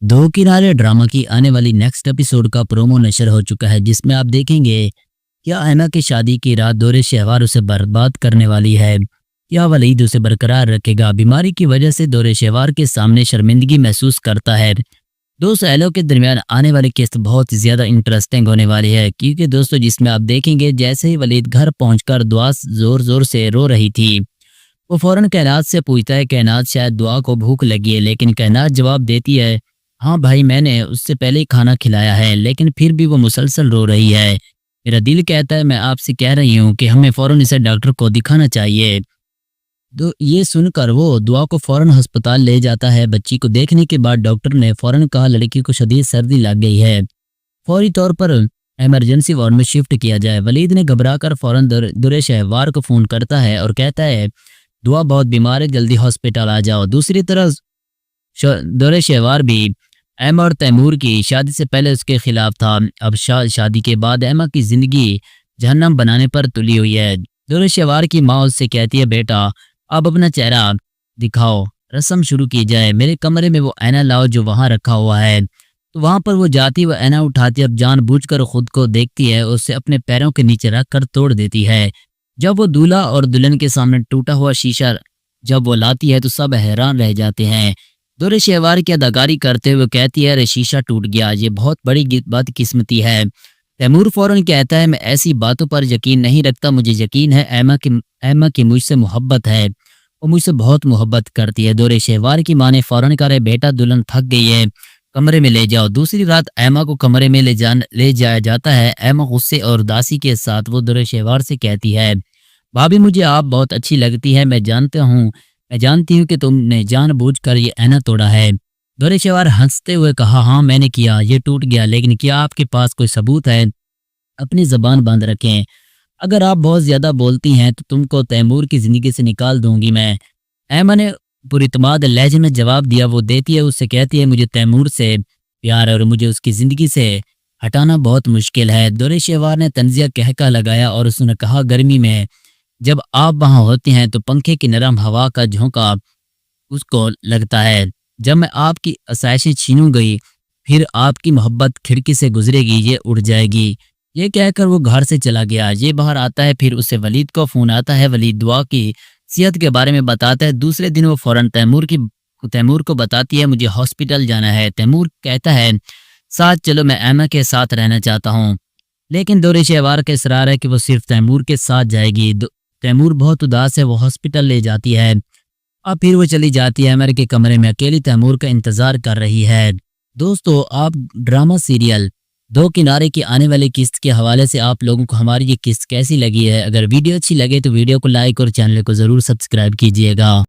दो किनारे ड्रामा की आने वाली नेक्स्ट एपिसोड का प्रोमो नशर हो चुका है, जिसमें आप देखेंगे क्या ऐमा की शादी की रात दौरे शहवार उसे बर्बाद करने वाली है या वलीद उसे बरकरार रखेगा। बीमारी की वजह से दौरे शहवार के सामने शर्मिंदगी महसूस करता है। दो सहेलों के दरमियान आने वाली किस्त बहुत ज़्यादा इंटरेस्टिंग होने वाली है, क्योंकि दोस्तों जिसमें आप देखेंगे जैसे ही वलीद घर पहुंचकर दुआ जोर जोर से रो रही थी, वो फौरन कायनात से पूछता है कायनात शायद दुआ को भूख लगी है, लेकिन कायनात जवाब देती है हाँ भाई, मैंने उससे पहले ही खाना खिलाया है, लेकिन फिर भी वो मुसलसल रो रही है। मेरा दिल कहता है मैं आपसे कह रही हूँ कि हमें फ़ौरन इसे डॉक्टर को दिखाना चाहिए। तो ये सुनकर वो दुआ को फ़ौरन अस्पताल ले जाता है। बच्ची को देखने के बाद डॉक्टर ने फ़ौरन कहा लड़की को शदीद सर्दी लग गई है, फौरी तौर पर इमरजेंसी वार्ड में शिफ्ट किया जाए। वलीद ने घबराकर फ़ौरन दुरे शहवार को फ़ोन करता है और कहता है दुआ बहुत बीमार है, जल्दी हॉस्पिटल आ जाओ। दूसरी तरफ दुरे शहवार भी ऐमा और तैमूर की शादी से पहले उसके खिलाफ था। अब शादी के बाद ऐमा की जिंदगी जहन्नम बनाने पर तुली हुई है। दुरे शहवार की माँ उससे कहती है बेटा अब अपना चेहरा दिखाओ, रस्म शुरू की जाए। मेरे कमरे में वो ऐना लाओ जो वहाँ रखा हुआ है। तो वहाँ पर वो जाती, वह ऐना उठाती, अब जानबूझकर खुद को देखती है, उससे अपने पैरों के नीचे रख कर तोड़ देती है। जब वो दूल्हा और दुल्हन के सामने टूटा हुआ शीशा जब वो लाती है तो सब हैरान रह जाते हैं। दुरे शहवार की अदाकारी करते हुए कहती है अरे शीशा टूट गया, ये बहुत बड़ी बदकिस्मती है। तैमूर फौरन कहता है मैं ऐसी बातों पर यकीन नहीं रखता, मुझे यकीन है ऐमा की मुझसे मोहब्बत है, वो मुझसे बहुत मोहब्बत करती है। दुरे शहवार की माँ ने फौरन कहा बेटा दुल्हन थक गई है, कमरे में ले जाओ। दूसरी रात ऐमा को कमरे में ले जाया जाता है। ऐमा गुस्से और उदासी के साथ वो दुरे शहवार से कहती है भाभी मुझे आप बहुत अच्छी लगती है, मैं जानती हूँ कि तुमने जानबूझकर ये ऐना तोड़ा है। दुरे शहवार हंसते हुए कहा हाँ मैंने किया, ये टूट गया, लेकिन क्या आपके पास कोई सबूत है? अपनी जबान बंद रखें, अगर आप बहुत ज्यादा बोलती हैं तो तुमको तैमूर की जिंदगी से निकाल दूंगी मैं। ऐमा ने पुरितमाद लहजे में जवाब दिया। वो देती है, उससे कहती है मुझे तैमूर से प्यार है और मुझे उसकी जिंदगी से हटाना बहुत मुश्किल है। दुरे शहवार ने तंजिया कहका लगाया और उसने कहा गर्मी में जब आप वहाँ होते हैं तो पंखे की नरम हवा का झोंका उसको लगता है, जब मैं आपकी आसाइशें छीनूंगी फिर आपकी मोहब्बत खिड़की से गुजरेगी, ये उड़ जाएगी। ये कहकर वो घर से चला गया। ये बाहर आता है, फिर उसे वलीद को फ़ोन आता है। वलीद दुआ की सेहत के बारे में बताता है। दूसरे दिन वो फ़ौरन तैमूर को बताती है मुझे हॉस्पिटल जाना है। तैमूर कहता है साथ चलो, मैं ऐमा के साथ रहना चाहता हूँ, लेकिन दुरे शहवार का इसरार है कि वो सिर्फ तैमूर के साथ जाएगी। तैमूर बहुत उदास है, वो हॉस्पिटल ले जाती है। अब फिर वो चली जाती है ऐमा के कमरे में, अकेली तैमूर का इंतजार कर रही है। दोस्तों आप ड्रामा सीरियल दो किनारे की आने वाली किस्त के हवाले से आप लोगों को हमारी ये किस्त कैसी लगी है? अगर वीडियो अच्छी लगे तो वीडियो को लाइक और चैनल को ज़रूर सब्सक्राइब कीजिएगा।